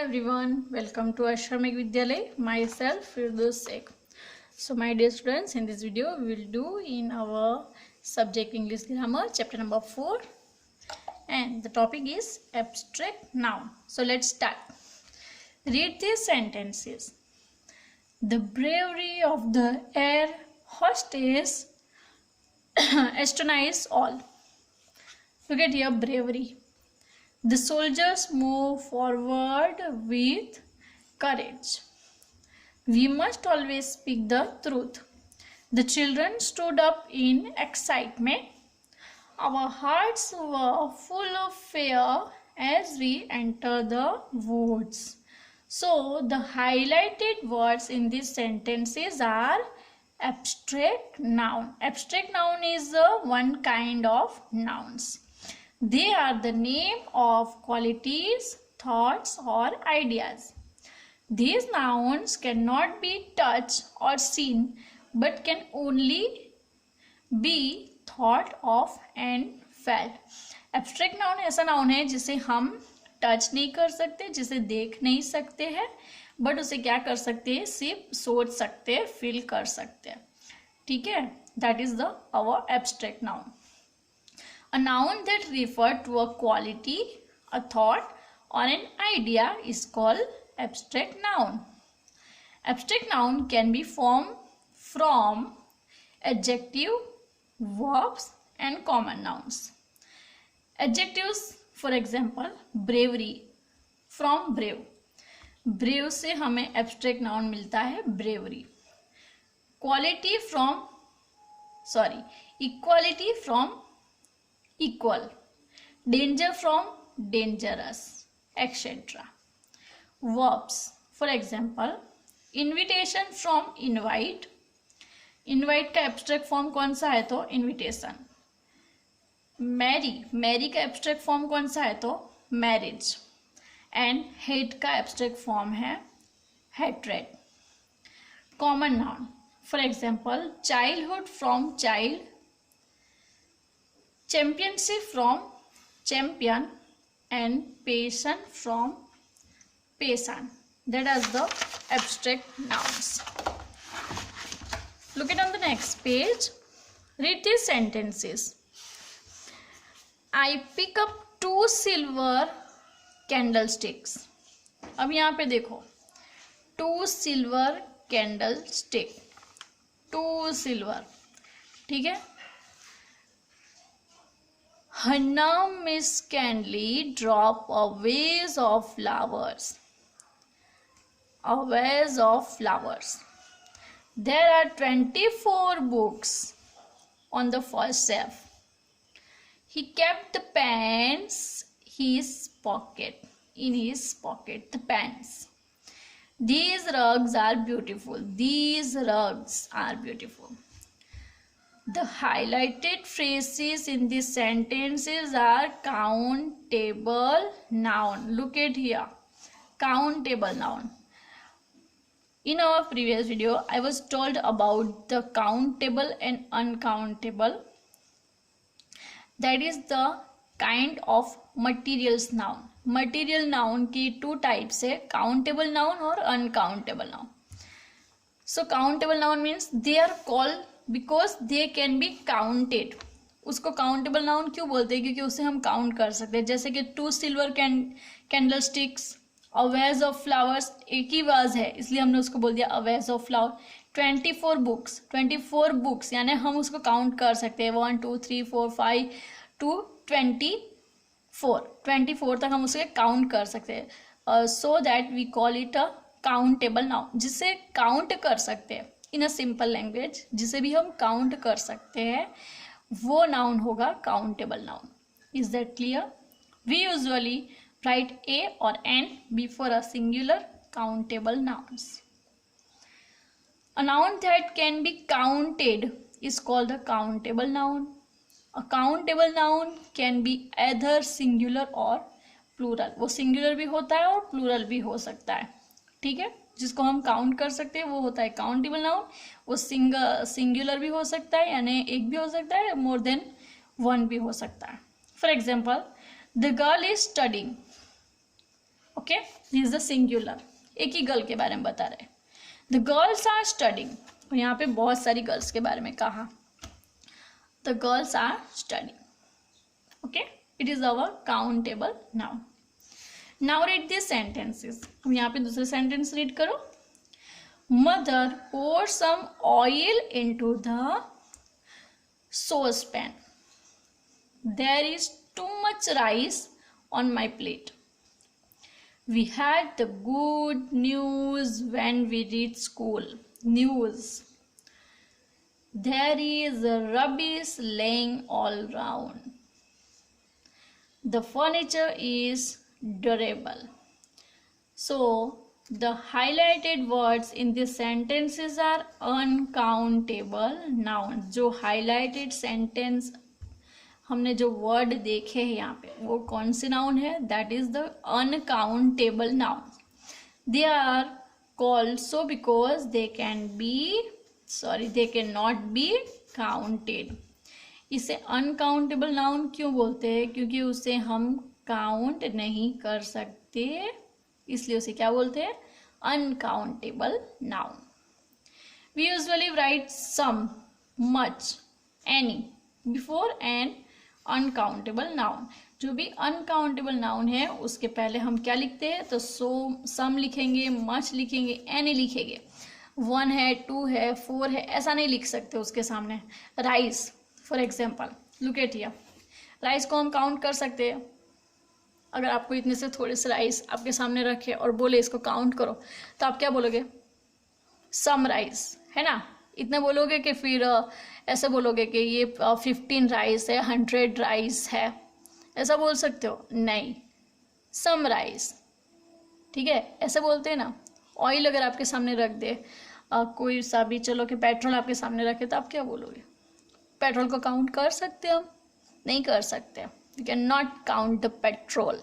everyone, welcome to Ashramik Vidyalay. Myself Firdaus Sheikh. So my dear students, in this video we will do in our subject English Grammar chapter number 4 and the topic is abstract noun. So let's start. Read these sentences. The bravery of the air hostess astonishes all. Look at here, bravery. The soldiers move forward with courage. We must always speak the truth. The children stood up in excitement. Our hearts were full of fear as we entered the woods. So, the highlighted words in these sentences are abstract noun. Abstract noun is one kind of nouns. They are the name of qualities, thoughts or ideas. These nouns cannot be touched or seen but can only be thought of and felt. Abstract noun ऐसा noun है जिसे हम touch नहीं कर सकते, जिसे देख नहीं सकते हैं, बट उसे क्या कर सकते हैं, सिर्फ सोच सकते हैं, फील कर सकते हैं. ठीक है, that is the our abstract noun. A noun that refers to a quality, a thought or an idea is called abstract noun. Abstract noun can be formed from adjective, verbs and common nouns. Adjectives, for example, bravery, from brave. Brave से हमें abstract noun मिलता है bravery. Quality from, equality from equal, danger from dangerous, etc. Verbs, for example, invitation from invite. Invite का abstract form कौन सा है तो invitation. marry का abstract form कौन सा है तो marriage. and hate का abstract form है hatred. Common noun, for example, childhood from child, championship from champion and passion from passion. That is the abstract nouns. Look at on the next page. Read these sentences. I pick up 2 silver candlesticks. अब यहाँ पे देखो 2 silver candlestick, 2 silver, ठीक है. Her name is Candly drop a vase of flowers. A vase of flowers. There are 24 books on the first shelf. He kept the pens in his pocket. The pens. These rugs are beautiful. These rugs are beautiful. The highlighted phrases in these sentences are countable noun. Look at here. Countable noun. In our previous video, I was told about the countable and uncountable. That is the kind of materials noun. Material noun की 2 types है, countable noun और uncountable noun. So countable noun means they are called because they can be counted. उसको countable noun क्यों बोलते हैं, क्योंकि उसे हम count कर सकते हैं. जैसे कि 2 silver candlesticks, a vase of flowers, एक ही vase है इसलिए हमने उसको बोल दिया a vase of flower. 24 books यानी हम उसको count कर सकते हैं 1 2 3 4 5 to 24 तक हम उसे count कर सकते हैं. So that we call it a countable noun, जिसे count कर सकते हैं इन अ सिंपल लैंग्वेज. जिसे भी हम काउंट कर सकते हैं वो नाउन होगा countable noun. Is that clear? We usually write a or an before a singular countable nouns. A noun that can be counted is called a countable noun. A countable noun can be either singular or plural. वो singular भी होता है और plural भी हो सकता है. ठीक है, जिसको हम काउंट कर सकते हैं वो होता है काउंटेबल नाउन. वो सिंगुलर भी हो सकता है यानी एक भी हो सकता है, मोर देन 1 भी हो सकता है. For example, the girl is studying. Okay, this is the singular, एक ही गर्ल के बारे में बता रहे हैं। द गर्ल्स आर स्टडिंग, और यहाँ पे बहुत सारी गर्ल्स के बारे में कहा, the girls are studying, okay, it is our countable noun. Now read this sentences, हम यहाँ पे दूसरे सेंटेंस रीड करो। Mother pour some oil into the saucepan. There is too much rice on my plate. We had the good news when we reached school. News. There is rubbish laying all round. The furniture is durable. So, the highlighted words in these sentences are uncountable nouns. जो highlighted sentence हमने जो word देखे हैं यहाँ पे, वो कौन से noun है? That is the uncountable nouns. They are called so because they cannot be counted. इसे uncountable noun क्यों बोलते हैं? क्योंकि उसे हम count नहीं कर सकते, इसलिए उसे क्या बोलते हैं? Uncountable noun. We usually write some, much, any before an uncountable noun. जो भी अनकाउंटेबल नाउन है उसके पहले हम क्या लिखते हैं? तो सम लिखेंगे, मच लिखेंगे, एनी लिखेंगे। 1 है, 2 है, 4 है, ऐसा नहीं लिख सकते उसके सामने। Rice for example, look at here, rice को हम काउंट कर सकते हैं। अगर आपको इतने से थोड़े से राइस आपके सामने रखे और बोले इसको काउंट करो, तो आप क्या बोलोगे? सम राइस, है ना? इतने बोलोगे कि फिर ऐसे बोलोगे कि ये 15 राइस है, 100 राइस है, ऐसा बोल सकते हो? नहीं, सम राइस, ठीक है, ऐसे बोलते हैं ना। ऑयल अगर आपके सामने रख दे कोई सा भी, चलो कि पेट्रोल आपके सामने रखे, तो आप क्या बोलोगे? पेट्रोल को काउंट कर सकते हो? नहीं कर सकते। You can not count the petrol,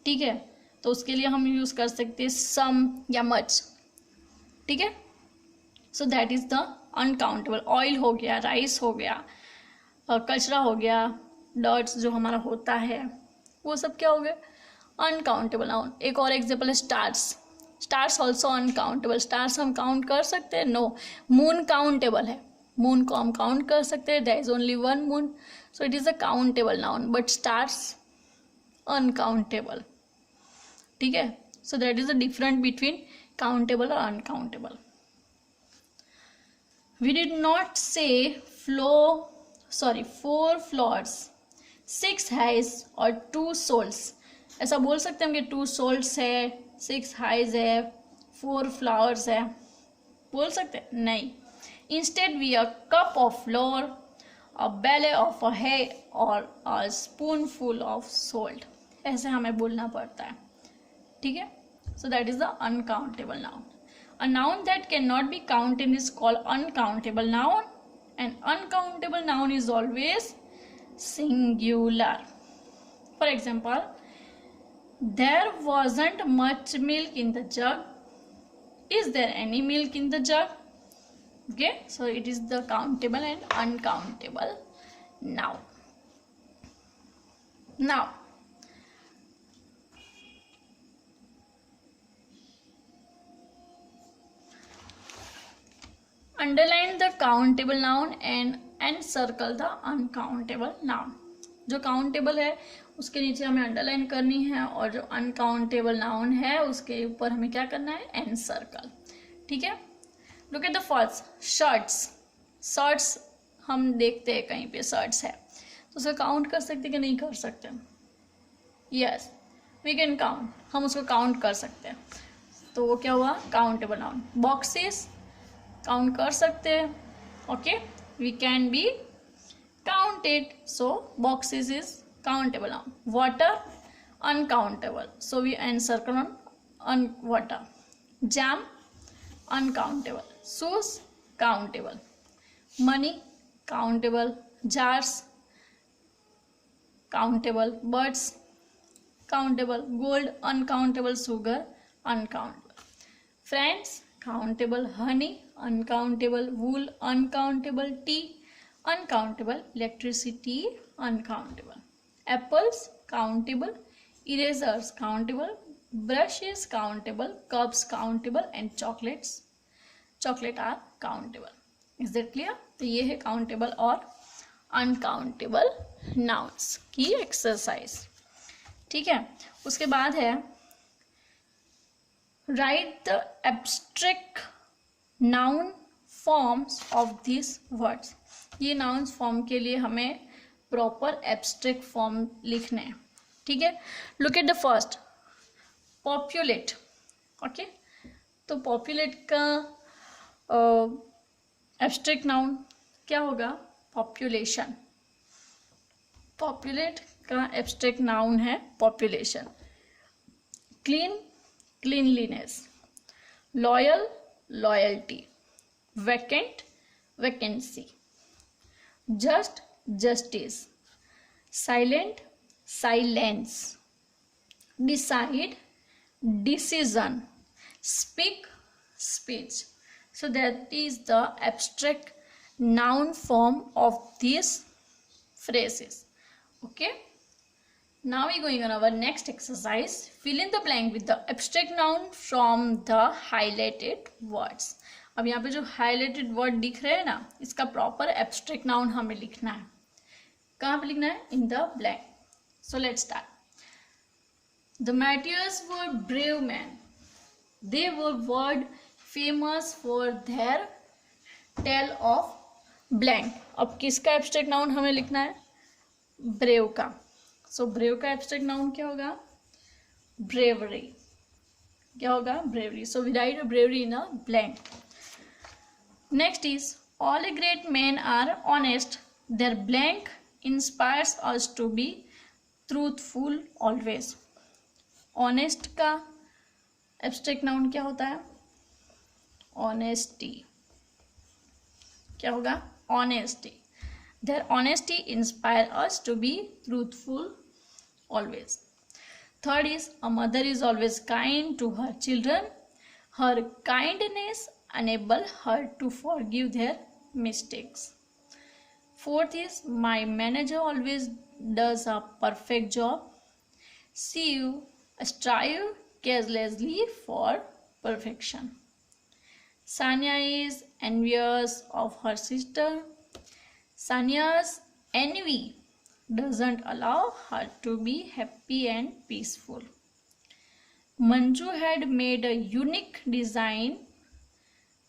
ठीक है। तो उसके लिए हम यूज कर सकते हैं सम या मच, ठीक है। So that is the uncountable. Oil हो गया, राइस हो गया, कचरा हो गया, डर्ट्स जो हमारा होता है, वो सब क्या हो गए? Uncountable noun. एक और एग्जाम्पल है stars. Stars also uncountable. Stars हम काउंट कर सकते हैं? नो। मून काउंटेबल है, मून को हम काउंट कर सकते हैं, there is only 1 moon, so it is a countable noun, but stars uncountable, ठीक है। so that is the difference between countable or uncountable. We did not say 4 floors, 6 highs or 2 souls. ऐसा बोल सकते हैं हम कि 2 souls है, 6 highs है, 4 flowers है, बोल सकते हैं? नहीं। Instead we a cup of flour, a belly of a hay or a spoonful of salt. ऐसे हमें बोलना पड़ता है, ठीक है। So that is the uncountable noun. A noun that cannot be counted is called uncountable noun, and uncountable noun is always singular. For example, there wasn't much milk in the jug. Is there any milk in the jug? Okay, so it is the countable and uncountable noun. Now, underline the countable noun and circle the uncountable noun. जो countable है उसके नीचे हमें underline करनी है, और जो uncountable noun है उसके ऊपर हमें क्या करना है? एंड सर्कल, ठीक है। Look at the first, shirts. Shirts हम देखते हैं कहीं पे शर्ट्स है, तो उसे काउंट कर सकते कि नहीं कर सकते? यस, वी कैन काउंट, हम उसको काउंट कर सकते हैं, तो वो क्या हुआ? Countable noun. बॉक्सेस काउंट कर सकते हैं, okay, we can be counted, so boxes is countable noun. Water uncountable, so we and circle on water. Jam uncountable. Shoes countable. Money countable. Jars countable. Birds countable. Gold uncountable. Sugar uncountable. Friends countable. Honey uncountable. Wool uncountable. Tea uncountable. Electricity uncountable. Apples countable. Erasers countable. Brush is countable, cups countable and chocolate are countable. Is that clear? तो ये है countable और uncountable nouns की exercise. ठीक है, उसके बाद है write the abstract noun forms of these words. ये nouns form के लिए हमें प्रॉपर एब्स्ट्रैक्ट फॉर्म लिखने हैं. ठीक है, look at the first populate. Okay, तो पॉपुलेट का एब्स्ट्रैक्ट नाउन क्या होगा? पॉपुलेशन. पॉपुलेट का एब्स्ट्रैक्ट नाउन है population. Clean, cleanliness. Loyal, loyalty. Vacant, vacancy. Just, justice. Silent, silence. Decide, decision. Speak, speech. So that is the abstract noun form of these phrases. Okay, now we going on our next exercise. Fill in the blank with the abstract noun from the highlighted words. अब यहाँ पे जो highlighted word दिख रहे हैं ना, इसका proper abstract noun हमें लिखना है. कहाँ पे लिखना है? In the blank. So let's start. The martyrs were brave men. They were world famous for their tale of blank. अब किसका एब्स्ट्रैक्ट नाउन हमें लिखना है? ब्रेव का. सो ब्रेव का एब्स्ट्रैक्ट नाउन क्या होगा? ब्रेवरी. क्या होगा? Bravery. So we write bravery in a blank. Next is all a great men are honest. Their blank inspires us to be truthful always. Honest का abstract noun क्या होता है? Honesty. क्या होगा? Honesty. There honesty inspire us to be truthful always. Third is a mother is always kind to her children. Her kindness enable her to forgive their mistakes. Fourth is my manager always does a perfect job. See you strive carelessly for perfection. Sanya is envious of her sister. Sanya's envy doesn't allow her to be happy and peaceful. Manju had made a unique design.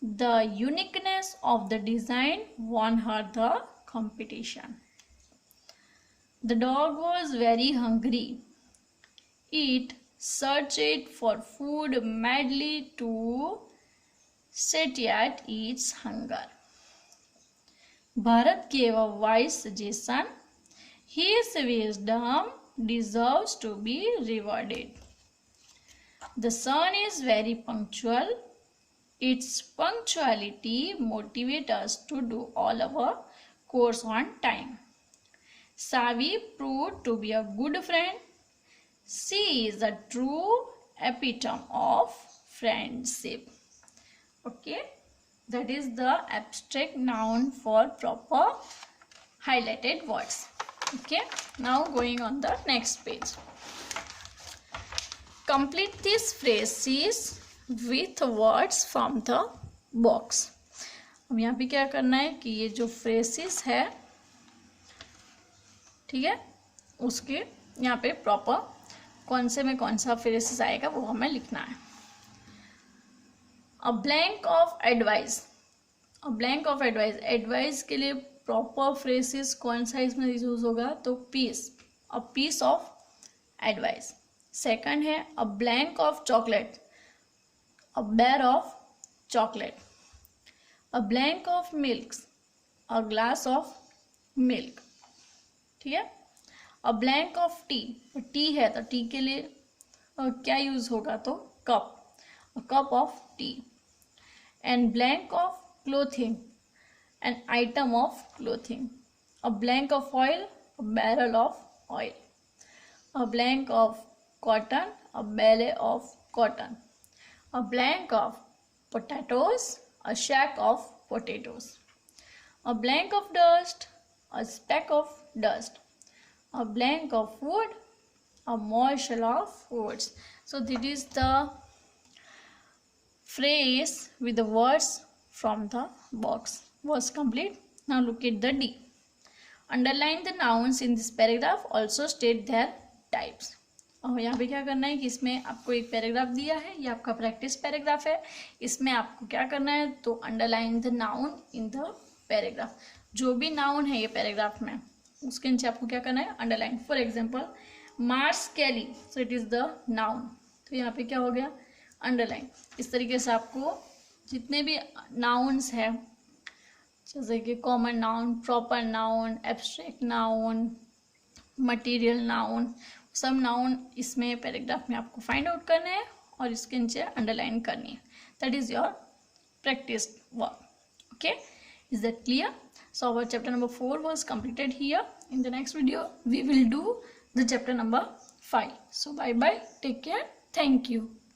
The uniqueness of the design won her the competition. The dog was very hungry. It searched for food madly to satiate its hunger. Bharat gave a wise suggestion. His wisdom deserves to be rewarded. The sun is very punctual. Its punctuality motivates us to do all our course on time. Savi proved to be a good friend. She is a true epitome of friendship. Okay, that is the abstract noun for proper highlighted words. Okay, now going on the next page. Complete these phrases with words from the box. अब यहाँ पे क्या करना है कि ये जो phrases है, ठीक है, उसके यहाँ पे प्रॉपर कौन से में कौन सा फ्रेसेस आएगा वो हमें लिखना है. A blank of advice. A blank of advice. Advice के लिए प्रॉपर फ्रेसेस कौन सा इसमें यूज होगा? तो piece. A piece of advice. Second है a blank of chocolate. A bar of chocolate. A blank of milk. A glass of milk. ठीक है. A blank of tea. Tea है तो टी के लिए क्या यूज होगा? तो cup. A cup of tea. And blank of clothing. An item of clothing. A blank of oil. A barrel of oil. A blank of cotton. A belle of cotton. A blank of potatoes. A sack of potatoes. A blank of dust. A speck of dust. A blank of wood, a morsel of woods. So this is the phrase with the words from the box was complete. Now look at the D. Underline the nouns in this paragraph, also state their types. और यहाँ पे क्या करना है कि इसमें आपको एक पैराग्राफ दिया है, ये आपका प्रैक्टिस पैराग्राफ है. इसमें आपको क्या करना है, तो underline the noun in the paragraph. जो भी नाउन है ये पैराग्राफ में, उसके नीचे आपको क्या करना है, underline. For example Mars Kelly, so it is the noun, तो यहाँ पे क्या हो गया, अंडरलाइन. इस तरीके से आपको जितने भी नाउन्स है, जैसे कि common noun, proper noun, abstract noun, material noun, सब नाउन इसमें पैराग्राफ में आपको फाइंड आउट करने हैं और इसके नीचे अंडरलाइन करनी है. That is your practice work. Okay, is that clear? So our chapter number 4 was completed here. In the next video we will do the chapter number 5. So bye bye, take care, thank you.